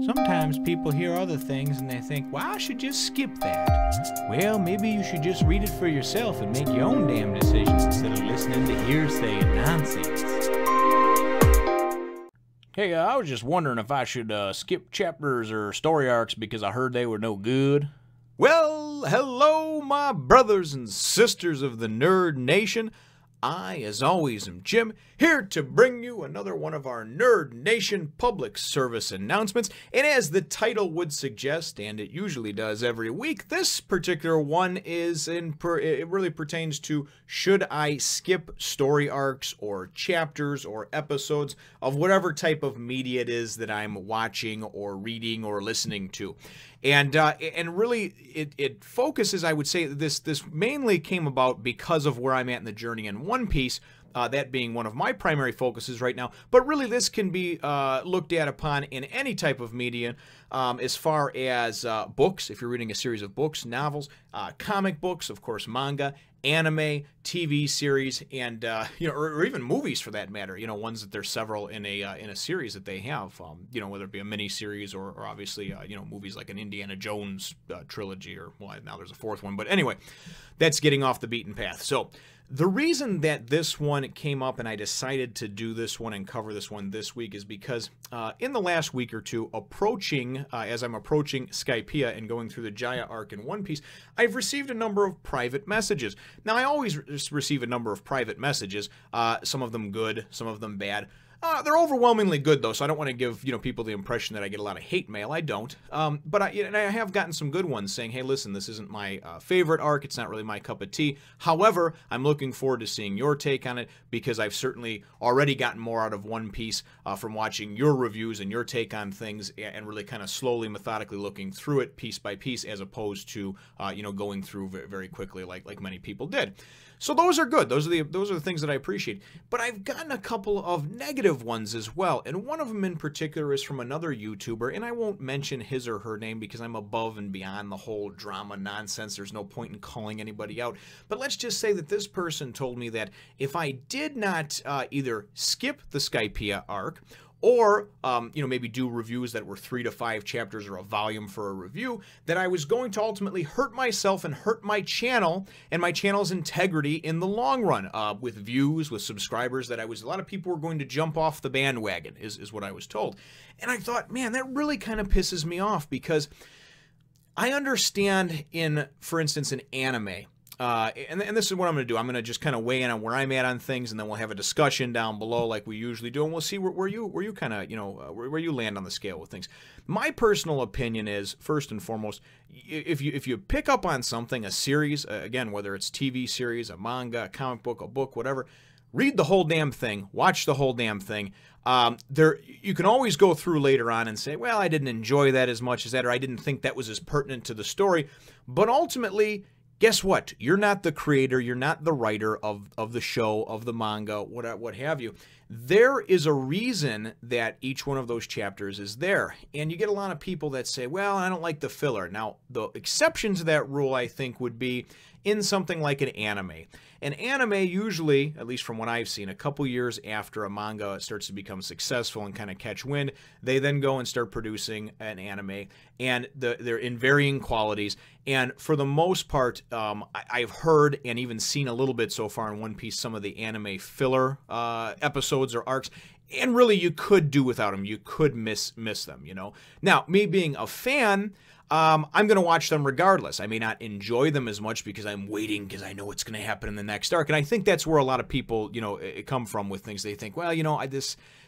Sometimes people hear other things and they think, well, I should just skip that. Well, maybe you should just read it for yourself and make your own damn decisions instead of listening to hearsay and nonsense. Hey, I was just wondering if I should skip chapters or story arcs because I heard they were no good. Well, hello, my brothers and sisters of the Nerd Nation. I, as always, am Jim, here to bring you another one of our Nerd Nation public service announcements. And as the title would suggest, and it usually does every week, this particular one is it really pertains to should I skip story arcs or chapters or episodes of whatever type of media it is that I'm watching or reading or listening to. And really, it focuses, I would say, this mainly came about because of where I'm at in the journey in One Piece, that being one of my primary focuses right now. But really, this can be looked at upon in any type of media, as far as books, if you're reading a series of books, novels, comic books, of course, manga, anime, TV series, and or even movies for that matter. Ones that there's several in a series that they have. Whether it be a mini series or obviously movies like an Indiana Jones trilogy, or well, now there's a fourth one. But anyway, that's getting off the beaten path. So the reason that this one came up and I decided to do this one and cover this one this week is because in the last week or two, as I'm approaching Skypiea and going through the Jaya arc in One Piece, I've received a number of private messages. Now, I always receive a number of private messages, some of them good, some of them bad. They're overwhelmingly good, though, so I don't want to give people the impression that I get a lot of hate mail. I don't. But I have gotten some good ones saying, hey, listen, this isn't my favorite arc. It's not really my cup of tea. However, I'm looking forward to seeing your take on it because I've certainly already gotten more out of One Piece from watching your reviews and your take on things and really kind of slowly, methodically looking through it piece by piece as opposed to, going through very quickly like many people did. So those are good. Those are the things that I appreciate. But I've gotten a couple of negative ones as well, and one of them in particular is from another YouTuber, and I won't mention his or her name because I'm above and beyond the whole drama nonsense. There's no point in calling anybody out. But let's just say that this person told me that if I did not either skip the Skypiea arc or, maybe do reviews that were 3 to 5 chapters or a volume for a review, that I was going to ultimately hurt myself and hurt my channel and my channel's integrity in the long run, with views, with subscribers, that a lot of people were going to jump off the bandwagon, is what I was told. And I thought, man, that really kind of pisses me off because I understand for instance, in anime, and this is what I'm going to do. I'm going to just kind of weigh in on where I'm at on things, and then we'll have a discussion down below like we usually do, and we'll see where you kind of, where you land on the scale with things. My personal opinion is, first and foremost, if you pick up on something, a series, again, whether it's TV series, a manga, a comic book, a book, whatever, read the whole damn thing, watch the whole damn thing. You can always go through later on and say, well, I didn't enjoy that as much as that, or I didn't think that was as pertinent to the story, but ultimately, guess what? You're not the creator, you're not the writer of the show, of the manga, what have you. There is a reason that each one of those chapters is there. And you get a lot of people that say, well, I don't like the filler. Now, the exception to that rule, I think, would be in something like an anime. An anime usually, at least from what I've seen, a couple years after a manga starts to become successful and kind of catch wind, they then go and start producing an anime, and they're in varying qualities. And for the most part, I've heard and even seen a little bit so far in One Piece some of the anime filler episodes or arcs, and really you could do without them. You could miss them, Now, me being a fan, I'm going to watch them regardless. I may not enjoy them as much because I'm waiting because I know what's going to happen in the next arc. And I think that's where a lot of people, come from with things. They think, well,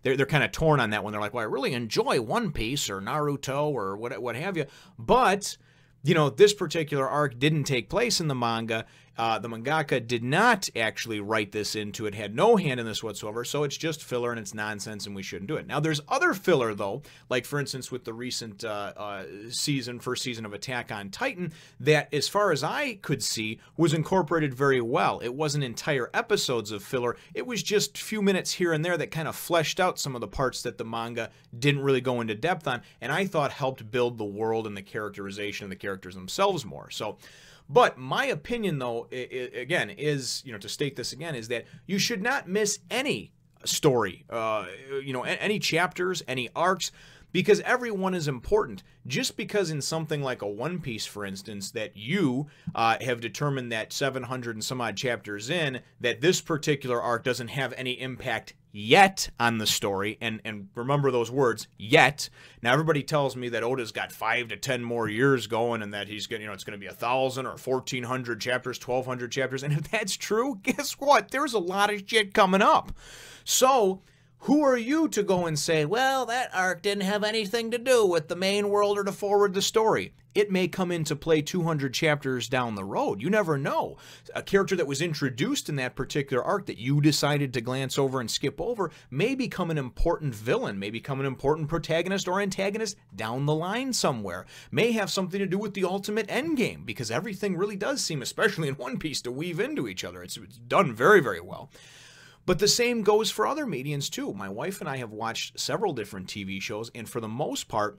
they're kind of torn on that one. They're like, well, I really enjoy One Piece or Naruto or what have you. But, this particular arc didn't take place in the manga. The mangaka did not actually write this into it, had no hand in this whatsoever, so it's just filler and it's nonsense and we shouldn't do it. Now, there's other filler, though, like, for instance, with the recent first season of Attack on Titan, that, as far as I could see, was incorporated very well. It wasn't entire episodes of filler. It was just a few minutes here and there that kind of fleshed out some of the parts that the manga didn't really go into depth on, and I thought helped build the world and the characterization of the characters themselves more. But my opinion, though, again, is, to state this again, is that you should not miss any story, any chapters, any arcs, because everyone is important. Just because in something like a One Piece, for instance, that you have determined that 700 and some odd chapters in, that this particular arc doesn't have any impact yet on the story, and remember those words, yet. Now everybody tells me that Oda's got 5 to 10 more years going, and that he's gonna, it's gonna be 1,000 or 1,400 chapters, 1,200 chapters, and if that's true, guess what? There's a lot of shit coming up. So who are you to go and say, well, that arc didn't have anything to do with the main world or to forward the story? It may come into play 200 chapters down the road. You never know. A character that was introduced in that particular arc that you decided to glance over and skip over may become an important villain, may become an important protagonist or antagonist down the line somewhere. May have something to do with the ultimate endgame, because everything really does seem, especially in One Piece, to weave into each other. It's done very, very well. But the same goes for other mediums too. My wife and I have watched several different TV shows, and for the most part,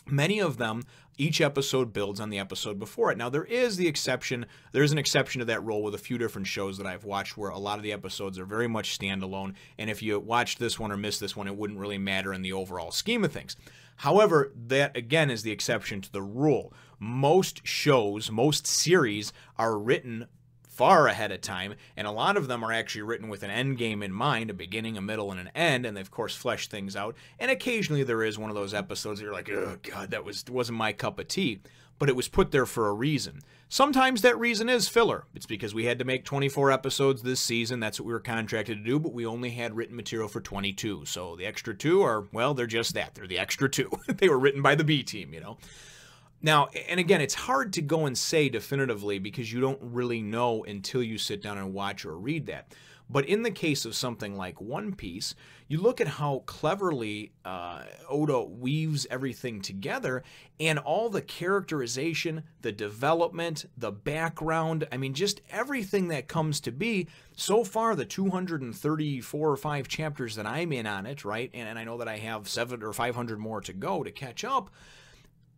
many of them, each episode builds on the episode before it. Now, there is an exception to that rule with a few different shows that I've watched where a lot of the episodes are very much standalone, and if you watched this one or missed this one, it wouldn't really matter in the overall scheme of things. However, that again is the exception to the rule. Most shows, most series are written far ahead of time, and a lot of them are actually written with an end game in mind, a beginning, a middle, and an end, and they of course flesh things out. And occasionally there is one of those episodes that you're like, oh god, that wasn't my cup of tea, but it was put there for a reason. Sometimes that reason is filler. It's because we had to make 24 episodes this season. That's what we were contracted to do, but we only had written material for 22. So the extra 2 are, well, they're just that. They're the extra 2. They were written by the B team, you know. Now, and again, it's hard to go and say definitively because you don't really know until you sit down and watch or read that. But in the case of something like One Piece, you look at how cleverly Oda weaves everything together, and all the characterization, the development, the background, I mean, just everything that comes to be. So far, the 234 or 5 chapters that I'm in on it, right, and I know that I have 700 or 500 more to go to catch up,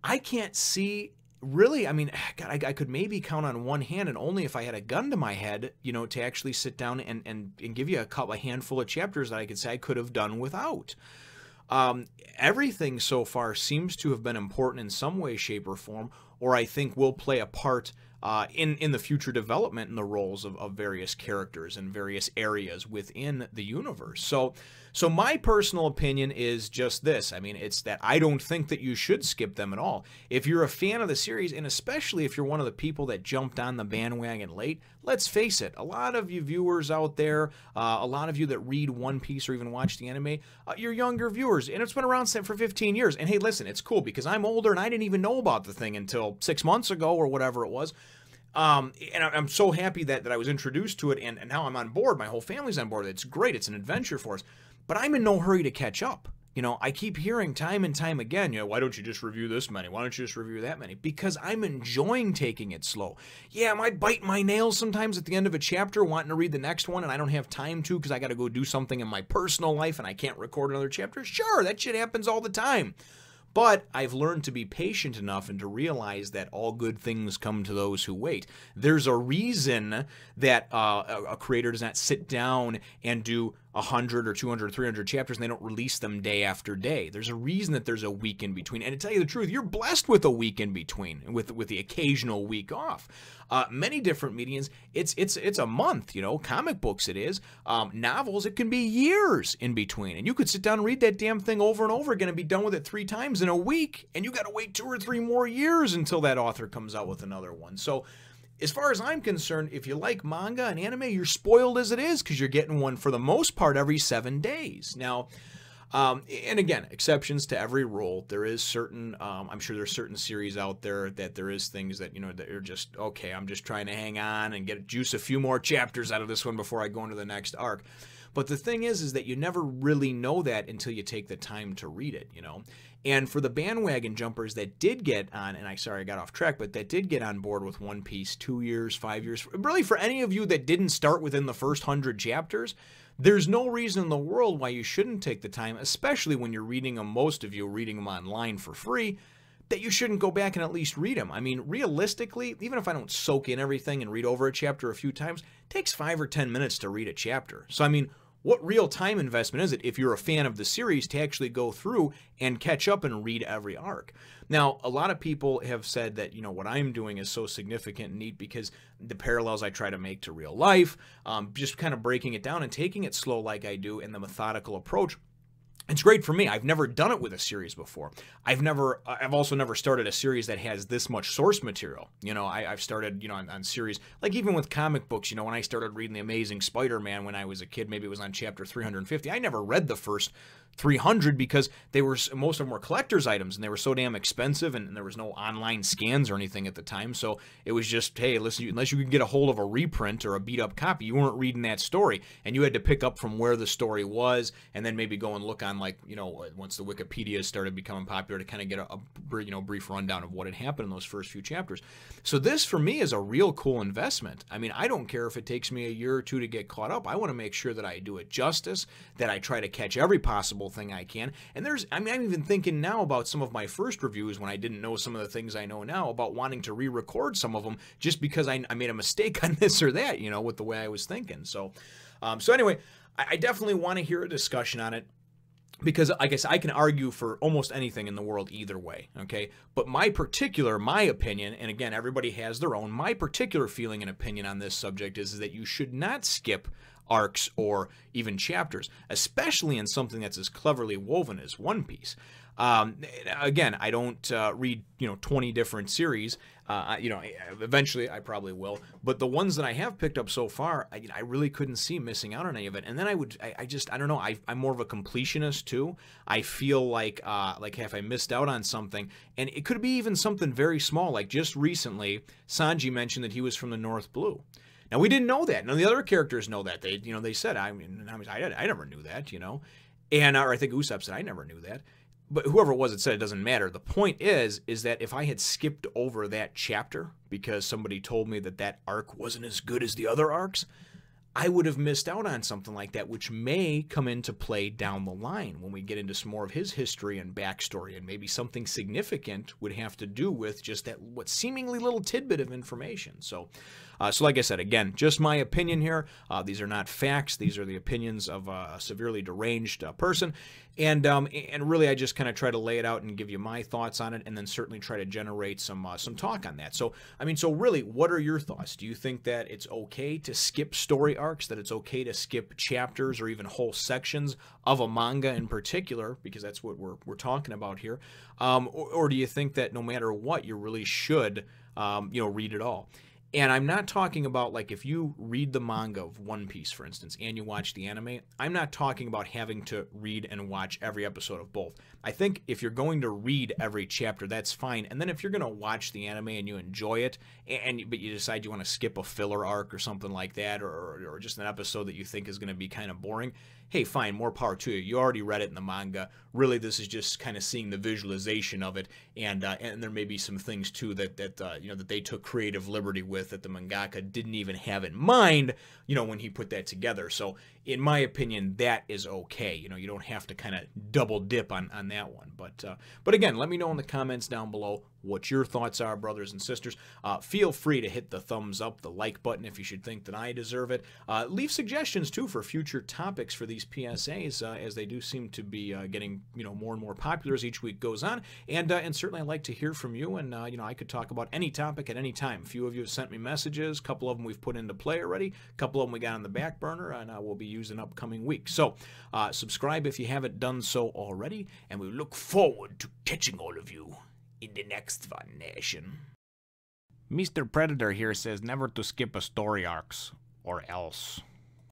I can't see, really, I mean, God, I could maybe count on one hand, and only if I had a gun to my head, you know, to actually sit down and give you a handful of chapters that I could say I could have done without. Everything so far seems to have been important in some way, shape, or form, or I think will play a part in the future development in the roles of various characters and various areas within the universe. So my personal opinion is just this. I mean, it's that I don't think that you should skip them at all. If you're a fan of the series, and especially if you're one of the people that jumped on the bandwagon late, let's face it, a lot of you viewers out there, a lot of you that read One Piece or even watch the anime, you're younger viewers, and it's been around for 15 years. And hey, listen, it's cool because I'm older and I didn't even know about the thing until 6 months ago or whatever it was. And I'm so happy that I was introduced to it, and now I'm on board. My whole family's on board. It's great. It's an adventure for us. But I'm in no hurry to catch up. You know, I keep hearing time and time again, you know, why don't you just review this many? Why don't you just review that many? Because I'm enjoying taking it slow. Yeah, I might bite my nails sometimes at the end of a chapter wanting to read the next one, and I don't have time to because I got to go do something in my personal life and I can't record another chapter. Sure, that shit happens all the time. But I've learned to be patient enough and to realize that all good things come to those who wait. There's a reason that a creator does not sit down and do 100 or 200 or 300 chapters and they don't release them day after day. There's a reason that there's a week in between. And to tell you the truth, you're blessed with a week in between, with the occasional week off. Many different mediums, it's a month, you know, comic books it is. Novels, it can be years in between. And you could sit down and read that damn thing over and over again and be done with it 3 times in a week. And you got to wait 2 or 3 more years until that author comes out with another one. So as far as I'm concerned, if you like manga and anime, you're spoiled as it is because you're getting one for the most part every 7 days. Now, and again, exceptions to every rule. There is certain, I'm sure there's certain series out there that there is things that, you know, that are just, okay, I'm just trying to hang on and juice a few more chapters out of this one before I go into the next arc. But the thing is that you never really know that until you take the time to read it, you know. And for the bandwagon jumpers that did get on, and sorry I got off track, but that did get on board with One Piece 2 years, 5 years, really for any of you that didn't start within the first 100 chapters, there's no reason in the world why you shouldn't take the time, especially when you're reading them, most of you are reading them online for free, that you shouldn't go back and at least read them. I mean, realistically, even if I don't soak in everything and read over a chapter a few times, it takes 5 or 10 minutes to read a chapter. So, I mean, what real time investment is it if you're a fan of the series to actually go through and catch up and read every arc? Now, a lot of people have said that, what I'm doing is so significant and neat because the parallels I try to make to real life, just kind of breaking it down and taking it slow like I do, and the methodical approach. It's great for me. I've never done it with a series before. I've also never started a series that has this much source material. I've started, on series, like even with comic books, when I started reading The Amazing Spider-Man when I was a kid, maybe it was on chapter 350. I never read the first 300 because most of them were collector's items and they were so damn expensive, and there was no online scans or anything at the time. So it was just, hey, listen, unless you could get a hold of a reprint or a beat up copy, you weren't reading that story, and you had to pick up from where the story was and then maybe go and look on, like, once the Wikipedia started becoming popular, to kind of get a brief rundown of what had happened in those first few chapters. So this for me is a real cool investment. I mean, I don't care if it takes me a year or two to get caught up. I want to make sure that I do it justice, that I try to catch every possible thing I can. And I'm even thinking now about some of my first reviews when I didn't know some of the things I know now, about wanting to re-record some of them just because I made a mistake on this or that, with the way I was thinking. So anyway, I definitely want to hear a discussion on it, because I guess I can argue for almost anything in the world either way, okay? But my opinion, and again, everybody has their own, my particular feeling and opinion on this subject is that you should not skip arcs or even chapters, especially in something that's as cleverly woven as One Piece. Again, I don't read 20 different series. Eventually I probably will, but the ones that I have picked up so far, I really couldn't see missing out on any of it. And then I don't know, I'm more of a completionist too. I feel like if I missed out on something, and it could be even something very small, like just recently Sanji mentioned that he was from the North Blue. Now, we didn't know that. None of the other characters know that. They said, I never knew that, and or I think Usopp said, I never knew that. But whoever it was that said it doesn't matter. The point is that if I had skipped over that chapter because somebody told me that arc wasn't as good as the other arcs, I would have missed out on something like that, which may come into play down the line when we get into some more of his history and backstory, and maybe something significant would have to do with just that what seemingly little tidbit of information. So like I said, again, just my opinion here. These are not facts. These are the opinions of a severely deranged person. And really, I just kind of try to lay it out and give you my thoughts on it, and then certainly try to generate some talk on that. So really, what are your thoughts? Do you think that it's okay to skip story arcs, that it's okay to skip chapters or even whole sections of a manga in particular, because that's what we're talking about here, or do you think that no matter what, you really should read it all? And I'm not talking about, like, if you read the manga of One Piece, for instance, and you watch the anime, I'm not talking about having to read and watch every episode of both. I think if you're going to read every chapter, that's fine. And then if you're going to watch the anime and you enjoy it, but you decide you want to skip a filler arc or something like that, or just an episode that you think is going to be kind of boring, hey, fine, more power to you. You already read it in the manga. Really, this is just kind of seeing the visualization of it, and there may be some things too that they took creative liberty with that the mangaka didn't even have in mind, when he put that together. So, in my opinion, that is okay. You don't have to kind of double dip on that one. But again, let me know in the comments down below what your thoughts are, brothers and sisters. Feel free to hit the thumbs up, the like button if you should think that I deserve it. Leave suggestions too for future topics for these PSAs, as they do seem to be getting more and more popular as each week goes on. And certainly I'd like to hear from you. And I could talk about any topic at any time. A few of you have sent me messages. A couple of them we've put into play already. A couple of them we got on the back burner, and we'll be using upcoming weeks. So subscribe if you haven't done so already, and we look forward to catching all of you in the next one, nation. Mr. Predator here says never to skip a story arcs, or else.